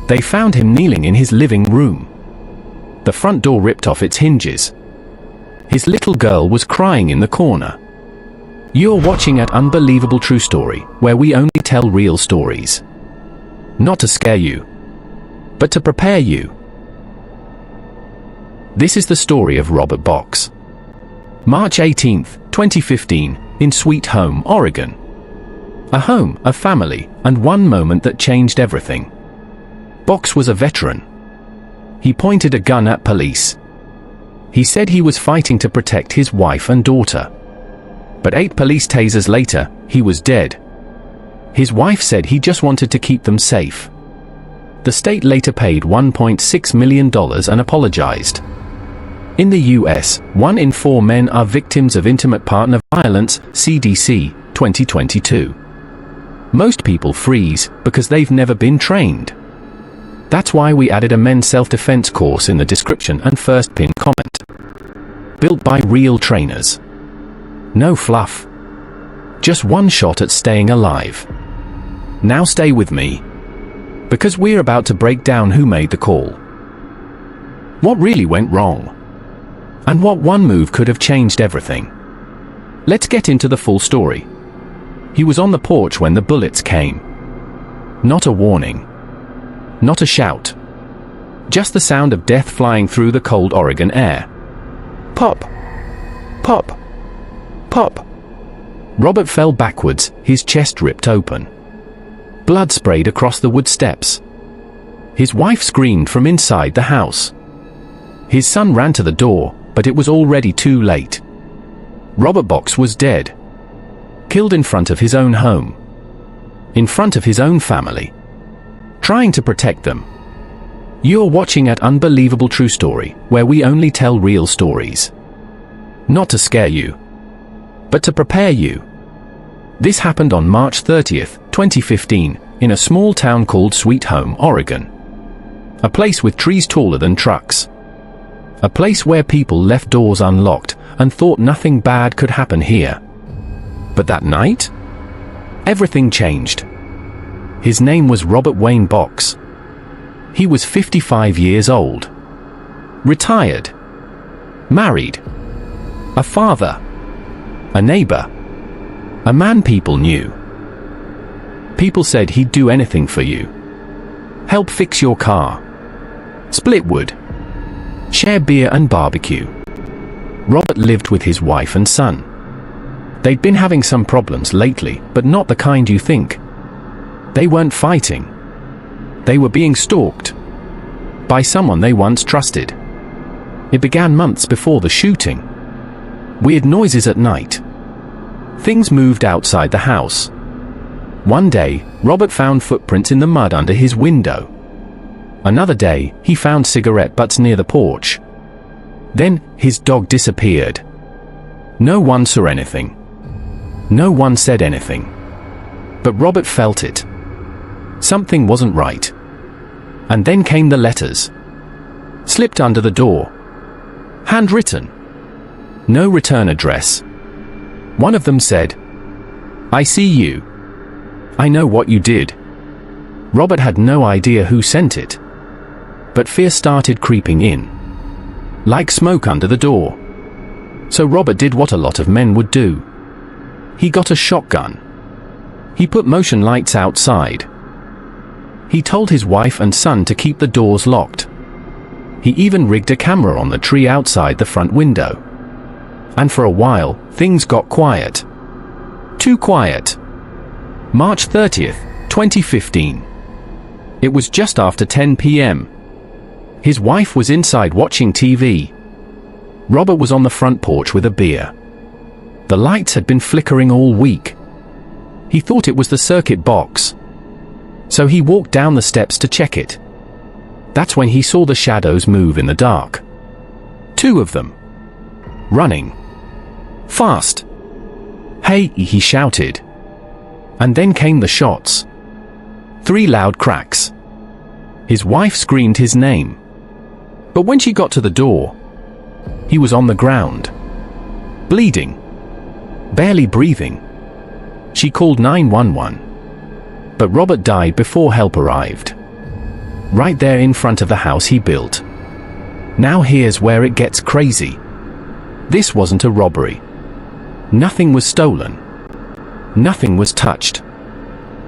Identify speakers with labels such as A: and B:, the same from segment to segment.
A: They found him kneeling in his living room. The front door ripped off its hinges. His little girl was crying in the corner. You're watching an unbelievable true story, where we only tell real stories. Not to scare you, but to prepare you. This is the story of Robert Box. March 18, 2015, in Sweet Home, Oregon. A home, a family, and one moment that changed everything. Box was a veteran. He pointed a gun at police. He said he was fighting to protect his wife and daughter. But 8 police tasers later, he was dead. His wife said he just wanted to keep them safe. The state later paid $1.6 million and apologized. In the US, 1 in 4 men are victims of intimate partner violence, CDC, 2022. Most people freeze because they've never been trained. That's why we added a men's self-defense course in the description and first pinned comment. Built by real trainers. No fluff. Just one shot at staying alive. Now stay with me, because we're about to break down who made the call. What really went wrong? And what one move could have changed everything. Let's get into the full story. He was on the porch when the bullets came. Not a warning. Not a shout. Just the sound of death flying through the cold Oregon air. Pop. Pop. Pop. Robert fell backwards, his chest ripped open. Blood sprayed across the wood steps. His wife screamed from inside the house. His son ran to the door, but it was already too late. Robert Box was dead. Killed in front of his own home. In front of his own family. Trying to protect them. You're watching an unbelievable true story, where we only tell real stories. Not to scare you, but to prepare you. This happened on March 30th, 2015, in a small town called Sweet Home, Oregon. A place with trees taller than trucks. A place where people left doors unlocked and thought nothing bad could happen here. But that night, everything changed. His name was Robert Wayne Box. He was 55 years old. Retired. Married. A father. A neighbor. A man people knew. People said he'd do anything for you. Help fix your car. Split wood. Share beer and barbecue. Robert lived with his wife and son. They'd been having some problems lately, but not the kind you think. They weren't fighting. They were being stalked. By someone they once trusted. It began months before the shooting. Weird noises at night. Things moved outside the house. One day, Robert found footprints in the mud under his window. Another day, he found cigarette butts near the porch. Then, his dog disappeared. No one saw anything. No one said anything. But Robert felt it. Something wasn't right. And then came the letters. Slipped under the door. Handwritten. No return address. One of them said, "I see you. I know what you did." Robert had no idea who sent it. But fear started creeping in. Like smoke under the door. So Robert did what a lot of men would do. He got a shotgun. He put motion lights outside. He told his wife and son to keep the doors locked. He even rigged a camera on the tree outside the front window. And for a while, things got quiet. Too quiet. March 30th, 2015. It was just after 10 p.m. His wife was inside watching TV. Robert was on the front porch with a beer. The lights had been flickering all week. He thought it was the circuit box. So he walked down the steps to check it. That's when he saw the shadows move in the dark. 2 of them. Running. Fast. "Hey," he shouted. And then came the shots. 3 loud cracks. His wife screamed his name. But when she got to the door, he was on the ground. Bleeding. Barely breathing. She called 911. But Robert died before help arrived. right there in front of the house he built. Now here's where it gets crazy. This wasn't a robbery. Nothing was stolen. Nothing was touched.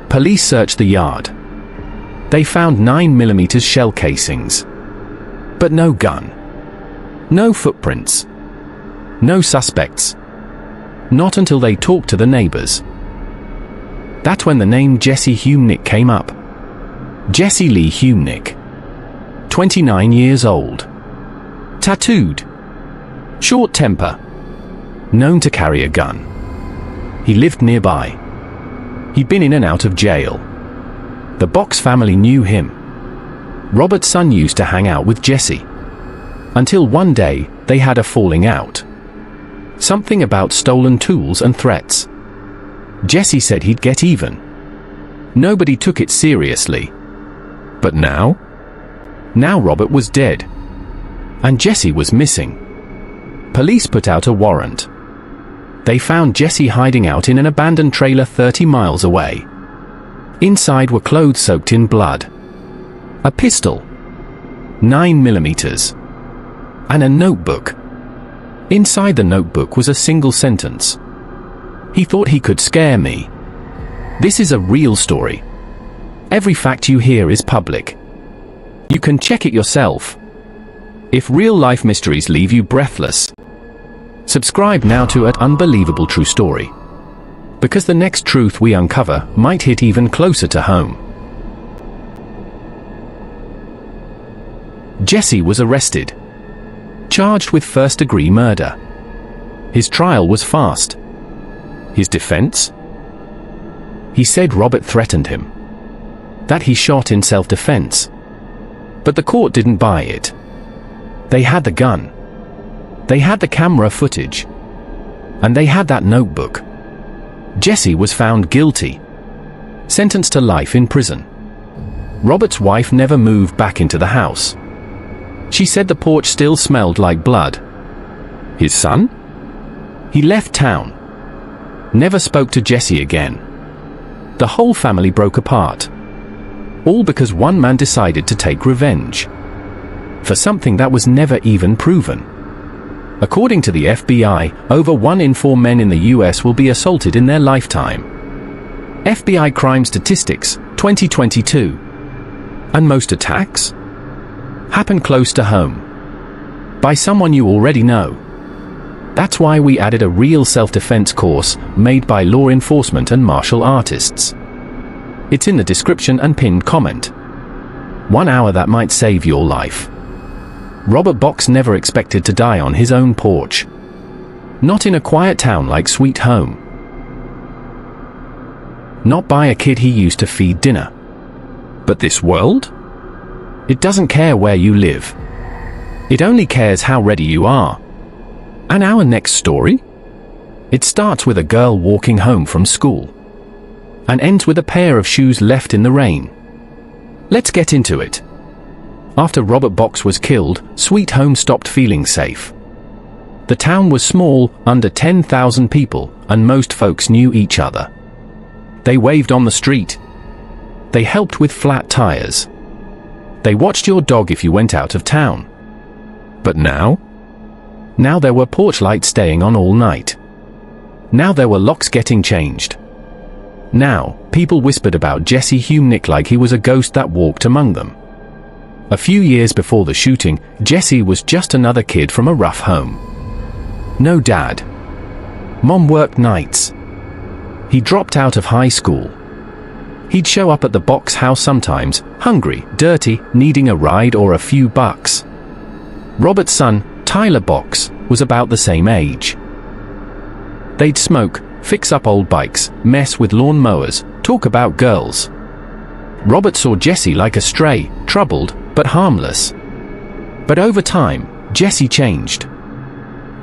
A: Police searched the yard. They found 9mm shell casings. But no gun. No footprints. No suspects. Not until they talked to the neighbors. That's when the name Jesse Humnick came up. Jesse Lee Humnick. 29 years old. Tattooed. Short temper. Known to carry a gun. He lived nearby. He'd been in and out of jail. The Box family knew him. Robert's son used to hang out with Jesse. Until one day, they had a falling out. Something about stolen tools and threats. Jesse said he'd get even. Nobody took it seriously. But now? Now Robert was dead. And Jesse was missing. Police put out a warrant. They found Jesse hiding out in an abandoned trailer 30 miles away. Inside were clothes soaked in blood. A pistol. 9mm. And a notebook. Inside the notebook was a single sentence. He thought he could scare me. This is a real story. Every fact you hear is public. You can check it yourself. If real-life mysteries leave you breathless, subscribe now to an Unbelievable True Story. Because the next truth we uncover might hit even closer to home. Jesse was arrested. Charged with first-degree murder. His trial was fast. His defense? He said Robert threatened him. That he shot in self-defense. But the court didn't buy it. They had the gun. They had the camera footage. And they had that notebook. Jesse was found guilty. Sentenced to life in prison. Robert's wife never moved back into the house. She said the porch still smelled like blood. His son? He left town. Never spoke to Jesse again. The whole family broke apart. All because one man decided to take revenge. For something that was never even proven. According to the FBI, over 1 in 4 men in the US will be assaulted in their lifetime. FBI Crime Statistics, 2022. And most attacks? Happen close to home. By someone you already know. That's why we added a real self-defense course made by law enforcement and martial artists. It's in the description and pinned comment. 1 hour that might save your life. Robert Box never expected to die on his own porch. Not in a quiet town like Sweet Home. Not by a kid he used to feed dinner. But this world? It doesn't care where you live. It only cares how ready you are. And our next story? It starts with a girl walking home from school. And ends with a pair of shoes left in the rain. Let's get into it. After Robert Box was killed, Sweet Home stopped feeling safe. The town was small, under 10,000 people, and most folks knew each other. They waved on the street. They helped with flat tires. They watched your dog if you went out of town. But now? Now there were porch lights staying on all night. Now there were locks getting changed. Now, people whispered about Jesse Humnick like he was a ghost that walked among them. A few years before the shooting, Jesse was just another kid from a rough home. No dad. Mom worked nights. He dropped out of high school. He'd show up at the Box house sometimes, hungry, dirty, needing a ride or a few bucks. Robert's son, Tyler Box, was about the same age. They'd smoke, fix up old bikes, mess with lawn mowers, talk about girls. Robert saw Jesse like a stray, troubled, but harmless. But over time, Jesse changed.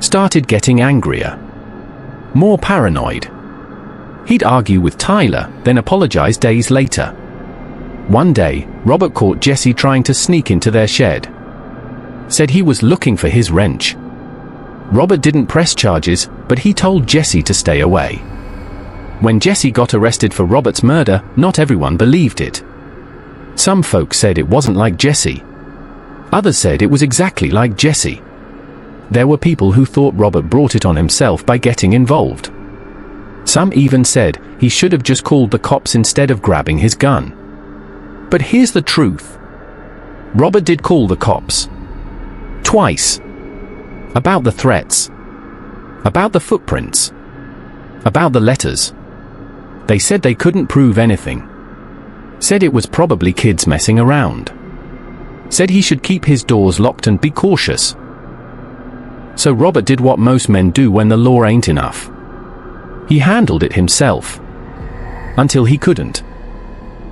A: Started getting angrier. More paranoid. He'd argue with Tyler, then apologize days later. One day, Robert caught Jesse trying to sneak into their shed. Said he was looking for his wrench. Robert didn't press charges, but he told Jesse to stay away. When Jesse got arrested for Robert's murder, not everyone believed it. Some folks said it wasn't like Jesse. Others said it was exactly like Jesse. There were people who thought Robert brought it on himself by getting involved. Some even said he should have just called the cops instead of grabbing his gun. But here's the truth. Robert did call the cops. Twice. About the threats. About the footprints. About the letters. They said they couldn't prove anything. Said it was probably kids messing around. Said he should keep his doors locked and be cautious. So Robert did what most men do when the law ain't enough. He handled it himself. Until he couldn't.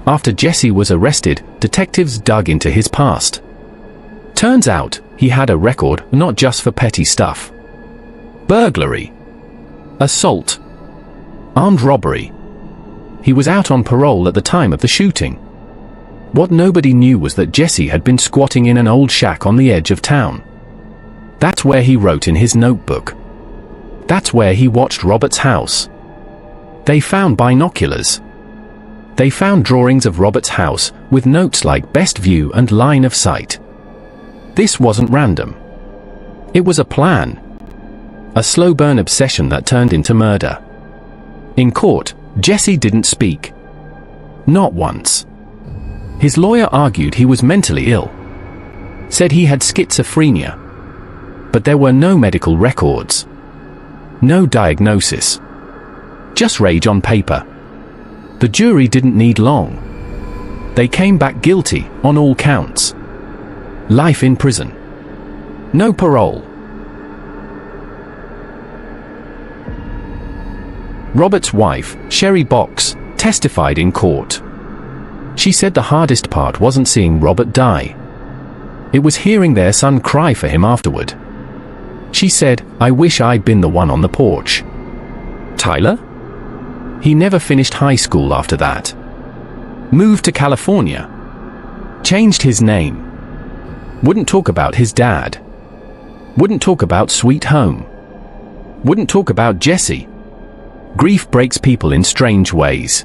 A: After Jesse was arrested, detectives dug into his past. Turns out, he had a record not just for petty stuff. Burglary. Assault. Armed robbery. He was out on parole at the time of the shooting. What nobody knew was that Jesse had been squatting in an old shack on the edge of town. That's where he wrote in his notebook. That's where he watched Robert's house. They found binoculars. They found drawings of Robert's house with notes like best view and line of sight. This wasn't random. It was a plan. A slow burn obsession that turned into murder. In court, Jesse didn't speak. Not once. His lawyer argued he was mentally ill. Said he had schizophrenia. But there were no medical records. No diagnosis. Just rage on paper. The jury didn't need long. They came back guilty on all counts. Life in prison. No parole. Robert's wife, Sherry Box, testified in court. She said the hardest part wasn't seeing Robert die. It was hearing their son cry for him afterward. She said, "I wish I'd been the one on the porch." Tyler? He never finished high school after that. Moved to California. Changed his name. Wouldn't talk about his dad. Wouldn't talk about Sweet Home. Wouldn't talk about Jesse. Grief breaks people in strange ways.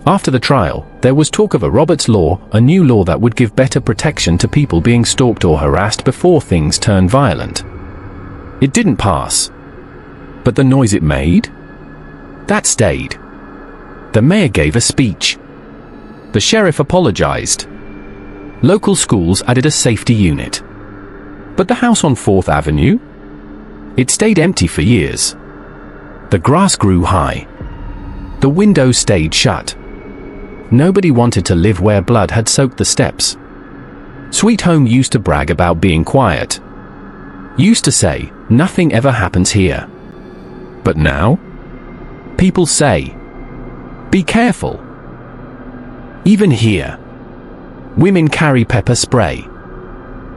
A: After the trial, there was talk of a Roberts Law, a new law that would give better protection to people being stalked or harassed before things turn violent. It didn't pass. But the noise it made? That stayed. The mayor gave a speech. The sheriff apologized. Local schools added a safety unit. But the house on 4th Avenue? It stayed empty for years. The grass grew high. The windows stayed shut. Nobody wanted to live where blood had soaked the steps. Sweet Home used to brag about being quiet. Used to say, "Nothing ever happens here." But now? People say, "Be careful." Even here. Women carry pepper spray.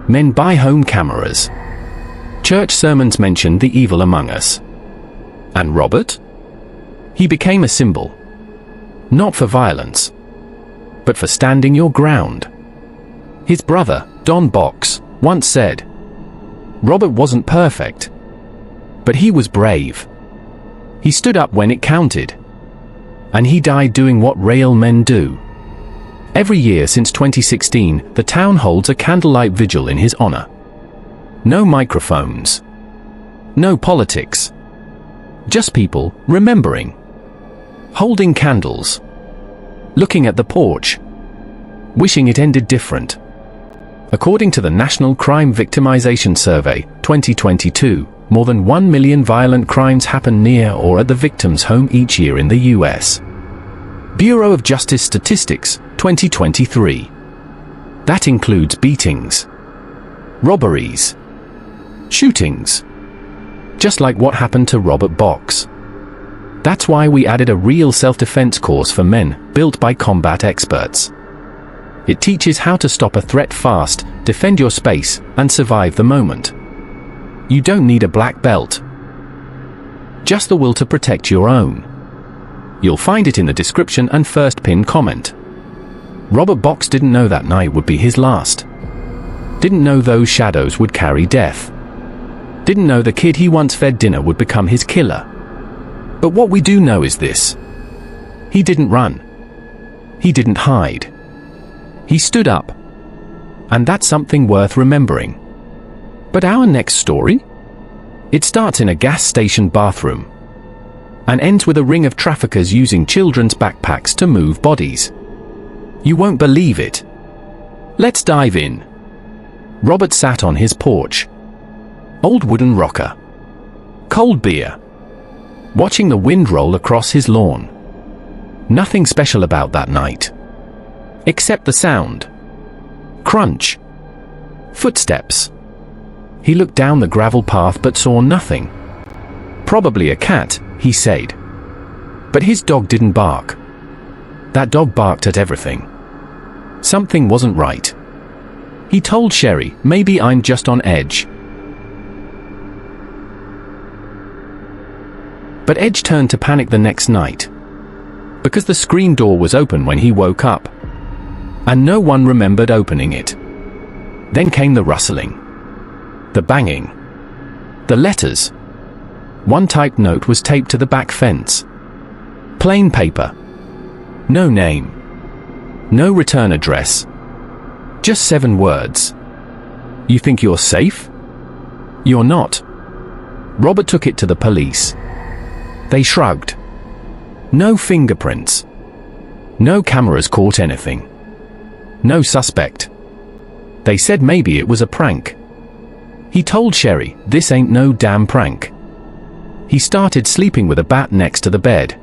A: Men buy home cameras. Church sermons mention the evil among us. And Robert? He became a symbol. Not for violence, but for standing your ground. His brother, Don Box, once said, "Robert wasn't perfect, but he was brave. He stood up when it counted. And he died doing what real men do." Every year since 2016, the town holds a candlelight vigil in his honor. No microphones. No politics. Just people remembering. Holding candles. Looking at the porch. Wishing it ended different. According to the National Crime Victimization Survey, 2022, more than 1 million violent crimes happen near or at the victim's home each year in the U.S. Bureau of Justice Statistics, 2023. That includes beatings, robberies, shootings. Just like what happened to Robert Box. That's why we added a real self-defense course for men, built by combat experts. It teaches how to stop a threat fast, defend your space, and survive the moment. You don't need a black belt. Just the will to protect your own. You'll find it in the description and first pinned comment. Robert Box didn't know that night would be his last. Didn't know those shadows would carry death. Didn't know the kid he once fed dinner would become his killer. But what we do know is this. He didn't run. He didn't hide. He stood up. And that's something worth remembering. But our next story? It starts in a gas station bathroom and ends with a ring of traffickers using children's backpacks to move bodies. You won't believe it. Let's dive in. Robert sat on his porch. Old wooden rocker. Cold beer. Watching the wind roll across his lawn. Nothing special about that night. Except the sound. Crunch. Footsteps. He looked down the gravel path but saw nothing. Probably a cat, he said. But his dog didn't bark. That dog barked at everything. Something wasn't right. He told Sherry, maybe I'm just on edge. But Edge turned to panic the next night. Because the screen door was open when he woke up. And no one remembered opening it. Then came the rustling. The banging. The letters. One typed note was taped to the back fence. Plain paper. No name. No return address. Just 7 words. You think you're safe? You're not. Robert took it to the police. They shrugged. No fingerprints. No cameras caught anything. No suspect. They said maybe it was a prank. He told Sherry, this ain't no damn prank. He started sleeping with a bat next to the bed.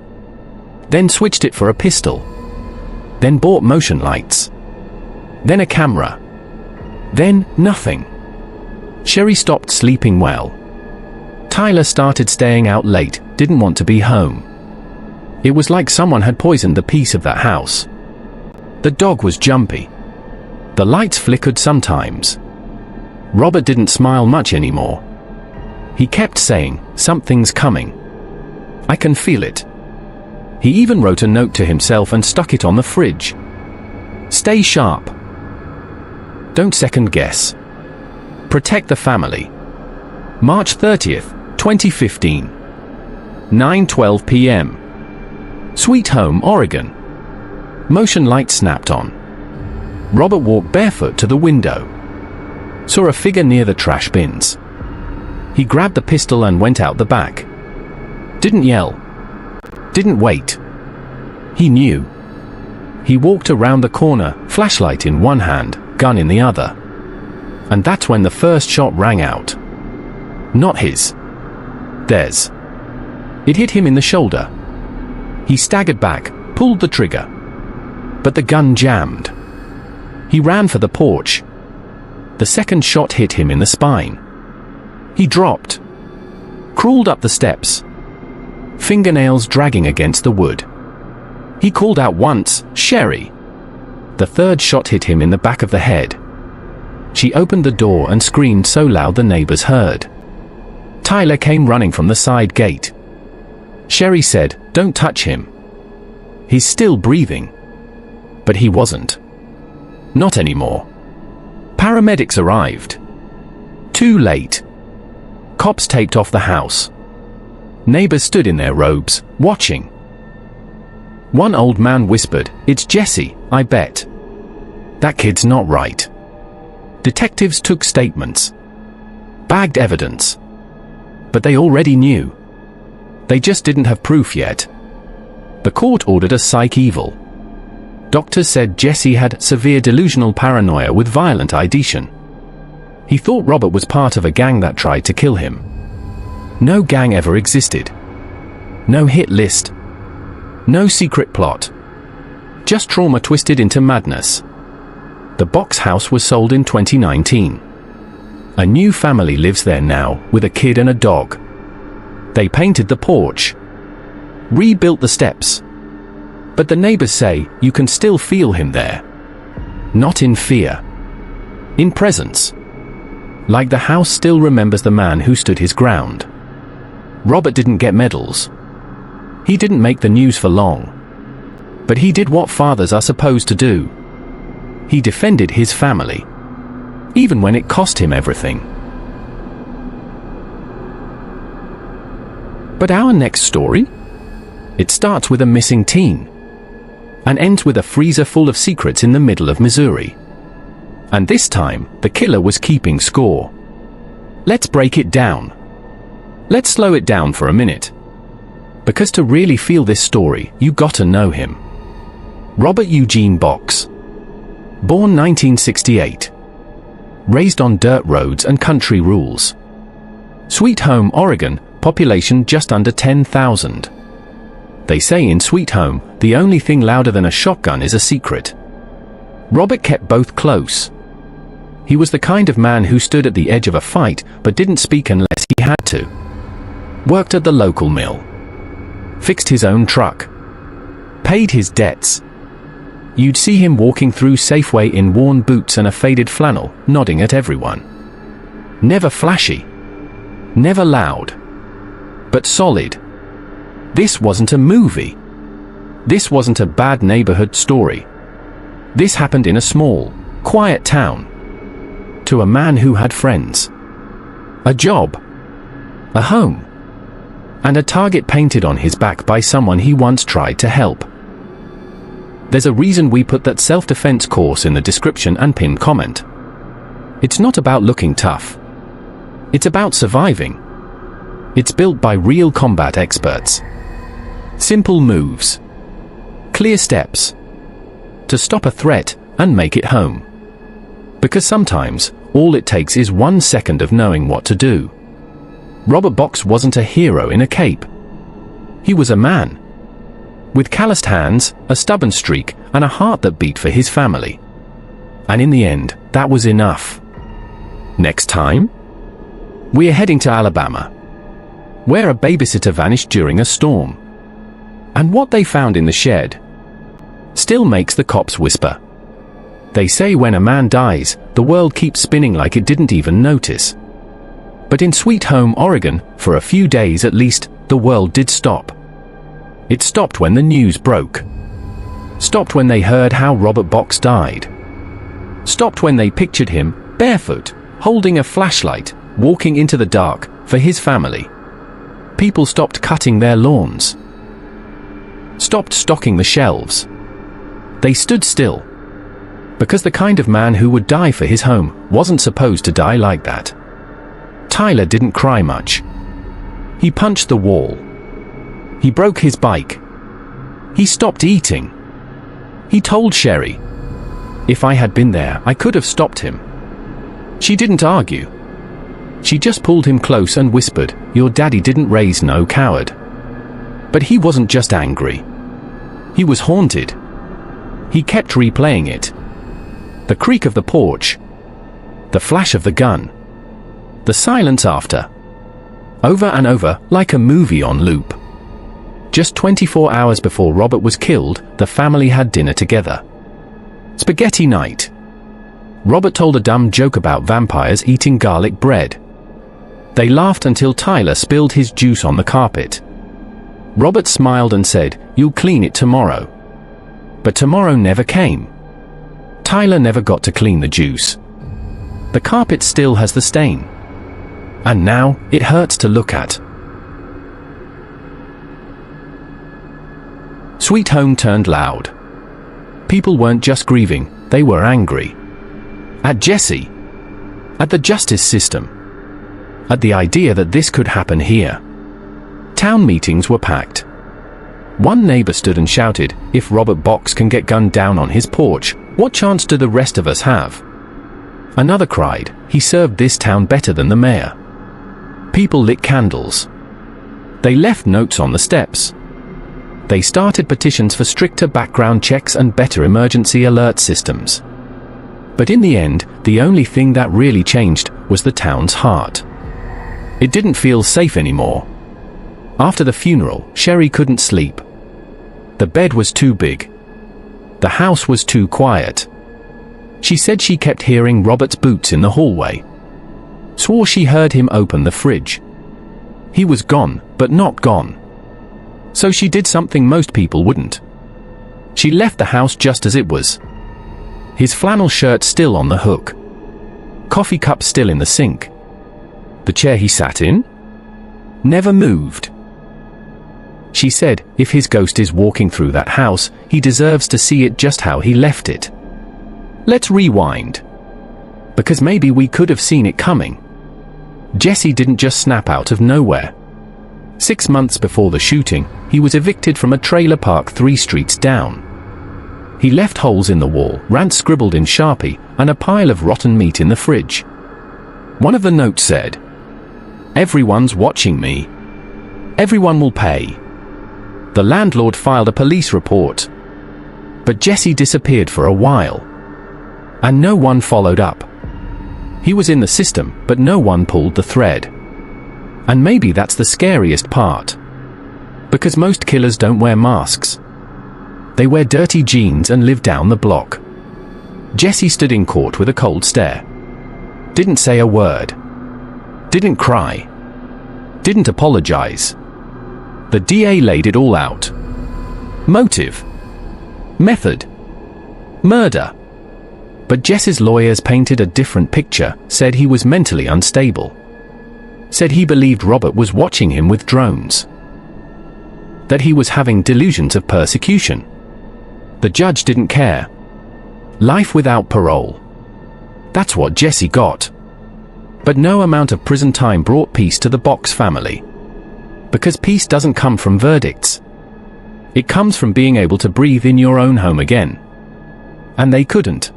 A: Then switched it for a pistol. Then bought motion lights. Then a camera. Then nothing. Sherry stopped sleeping well. Tyler started staying out late, didn't want to be home. It was like someone had poisoned the peace of that house. The dog was jumpy. The lights flickered sometimes. Robert didn't smile much anymore. He kept saying, something's coming. I can feel it. He even wrote a note to himself and stuck it on the fridge. Stay sharp. Don't second guess. Protect the family. March 30th, 2015. 9:12 p.m. Sweet Home, Oregon. Motion light snapped on. Robert walked barefoot to the window. Saw a figure near the trash bins. He grabbed the pistol and went out the back. Didn't yell. Didn't wait. He knew. He walked around the corner, flashlight in one hand, gun in the other. And that's when the first shot rang out. Not his. Theirs. It hit him in the shoulder. He staggered back, pulled the trigger. But the gun jammed. He ran for the porch. The second shot hit him in the spine. He dropped. Crawled up the steps. Fingernails dragging against the wood. He called out once, Sherry. The third shot hit him in the back of the head. She opened the door and screamed so loud the neighbors heard. Tyler came running from the side gate. Sherry said, don't touch him. He's still breathing. But he wasn't. Not anymore. Paramedics arrived. Too late. Cops taped off the house. Neighbors stood in their robes, watching. One old man whispered, it's Jesse, I bet. That kid's not right. Detectives took statements. Bagged evidence. But they already knew. They just didn't have proof yet. The court ordered a psych eval. Doctors said Jesse had severe delusional paranoia with violent ideation. He thought Robert was part of a gang that tried to kill him. No gang ever existed. No hit list. No secret plot. Just trauma twisted into madness. The box house was sold in 2019. A new family lives there now, with a kid and a dog. They painted the porch. Rebuilt the steps. But the neighbors say, you can still feel him there. Not in fear. In presence. Like the house still remembers the man who stood his ground. Robert didn't get medals. He didn't make the news for long. But he did what fathers are supposed to do. He defended his family. Even when it cost him everything. But our next story? It starts with a missing teen. and ends with a freezer full of secrets in the middle of Missouri. And this time, the killer was keeping score. Let's break it down. Let's slow it down for a minute. Because to really feel this story, you gotta know him. Robert Eugene Box. Born 1968. Raised on dirt roads and country rules. Sweet Home, Oregon, population just under 10,000. They say in Sweet Home, the only thing louder than a shotgun is a secret. Robert kept both close. He was the kind of man who stood at the edge of a fight but didn't speak unless he had to. Worked at the local mill. Fixed his own truck. Paid his debts. You'd see him walking through Safeway in worn boots and a faded flannel, nodding at everyone. Never flashy. Never loud. But solid. This wasn't a movie. This wasn't a bad neighborhood story. This happened in a small, quiet town. To a man who had friends. A job. A home. And a target painted on his back by someone he once tried to help. There's a reason we put that self-defense course in the description and pinned comment. It's not about looking tough. It's about surviving. It's built by real combat experts. Simple moves. Clear steps. To stop a threat and make it home. Because sometimes, all it takes is 1 second of knowing what to do. Robert Box wasn't a hero in a cape. He was a man. With calloused hands, a stubborn streak, and a heart that beat for his family. And in the end, that was enough. Next time? We're heading to Alabama, where a babysitter vanished during a storm. And what they found in the shed still makes the cops whisper. They say when a man dies, the world keeps spinning like it didn't even notice. But in Sweet Home, Oregon, for a few days at least, the world did stop. It stopped when the news broke. Stopped when they heard how Robert Box died. Stopped when they pictured him, barefoot, holding a flashlight, walking into the dark, for his family. People stopped cutting their lawns. Stopped stocking the shelves. They stood still. Because the kind of man who would die for his home wasn't supposed to die like that. Tyler didn't cry much. He punched the wall. He broke his bike. He stopped eating. He told Sherry, "If I had been there, I could have stopped him." She didn't argue. She just pulled him close and whispered, "Your daddy didn't raise no coward." But he wasn't just angry. He was haunted. He kept replaying it. The creak of the porch. The flash of the gun. The silence after. Over and over, like a movie on loop. Just 24 hours before Robert was killed, the family had dinner together. Spaghetti night. Robert told a dumb joke about vampires eating garlic bread. They laughed until Tyler spilled his juice on the carpet. Robert smiled and said, "You'll clean it tomorrow." But tomorrow never came. Tyler never got to clean the juice. The carpet still has the stain. And now, it hurts to look at. Sweet Home turned loud. People weren't just grieving, they were angry. At Jesse. At the justice system. At the idea that this could happen here. Town meetings were packed. One neighbor stood and shouted, "If Robert Box can get gunned down on his porch, what chance do the rest of us have?" Another cried, "He served this town better than the mayor." People lit candles. They left notes on the steps. They started petitions for stricter background checks and better emergency alert systems. But in the end, the only thing that really changed was the town's heart. It didn't feel safe anymore. After the funeral, Sherry couldn't sleep. The bed was too big. The house was too quiet. She said she kept hearing Robert's boots in the hallway. Swore she heard him open the fridge. He was gone, but not gone. So she did something most people wouldn't. She left the house just as it was. His flannel shirt still on the hook. Coffee cup still in the sink. The chair he sat in? Never moved. She said, if his ghost is walking through that house, he deserves to see it just how he left it. Let's rewind. Because maybe we could have seen it coming. Jesse didn't just snap out of nowhere. 6 months before the shooting, he was evicted from a trailer park 3 streets down. He left holes in the wall, rant scribbled in Sharpie, and a pile of rotten meat in the fridge. One of the notes said, "Everyone's watching me. Everyone will pay." The landlord filed a police report. But Jesse disappeared for a while. And no one followed up. He was in the system, but no one pulled the thread. And maybe that's the scariest part. Because most killers don't wear masks. They wear dirty jeans and live down the block. Jesse stood in court with a cold stare. Didn't say a word. Didn't cry. Didn't apologize. The DA laid it all out. Motive. Method. Murder. But Jesse's lawyers painted a different picture, said he was mentally unstable. Said he believed Robert was watching him with drones. That he was having delusions of persecution. The judge didn't care. Life without parole. That's what Jesse got. But no amount of prison time brought peace to the Box family. Because peace doesn't come from verdicts. It comes from being able to breathe in your own home again. And they couldn't.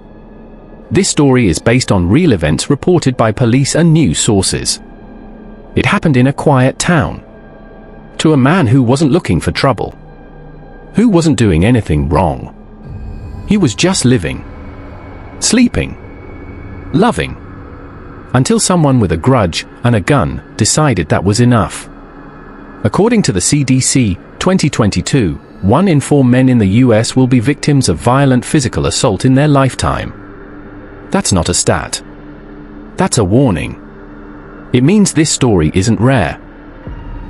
A: This story is based on real events reported by police and news sources. It happened in a quiet town. To a man who wasn't looking for trouble. Who wasn't doing anything wrong. He was just living. Sleeping. Loving. Until someone with a grudge and a gun decided that was enough. According to the CDC, 2022, 1 in 4 men in the US will be victims of violent physical assault in their lifetime. That's not a stat. That's a warning. It means this story isn't rare.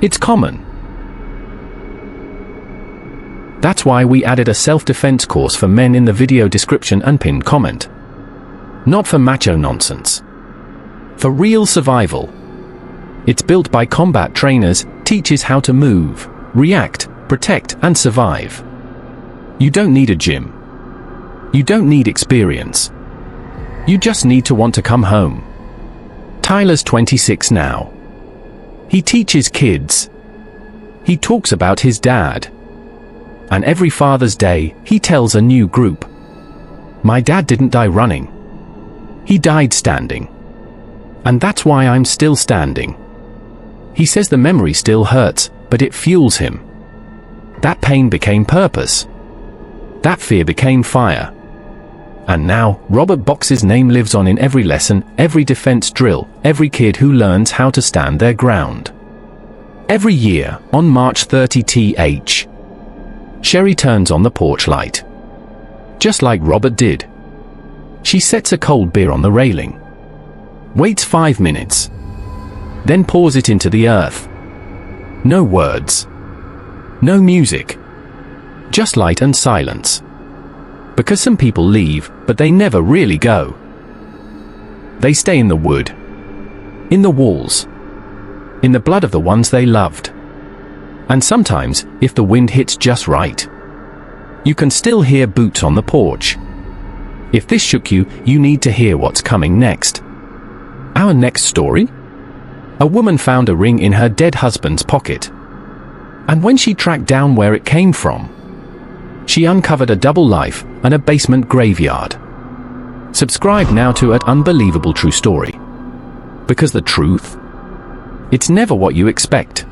A: It's common. That's why we added a self-defense course for men in the video description and pinned comment. Not for macho nonsense. For real survival. It's built by combat trainers, teaches how to move, react, protect, and survive. You don't need a gym. You don't need experience. You just need to want to come home. Tyler's 26 now. He teaches kids. He talks about his dad. And every Father's Day, he tells a new group. My dad didn't die running. He died standing. And that's why I'm still standing. He says the memory still hurts, but it fuels him. That pain became purpose. That fear became fire. And now, Robert Box's name lives on in every lesson, every defense drill, every kid who learns how to stand their ground. Every year, on March 30th, Sherry turns on the porch light. Just like Robert did. She sets a cold beer on the railing. Waits 5 minutes. Then pours it into the earth. No words. No music. Just light and silence. Because some people leave, but they never really go. They stay in the wood. In the walls. In the blood of the ones they loved. And sometimes, if the wind hits just right, you can still hear boots on the porch. If this shook you, you need to hear what's coming next. Our next story? A woman found a ring in her dead husband's pocket. And when she tracked down where it came from, she uncovered a double life and a basement graveyard. Subscribe now to @Unbelievable True Story. Because the truth, it's never what you expect.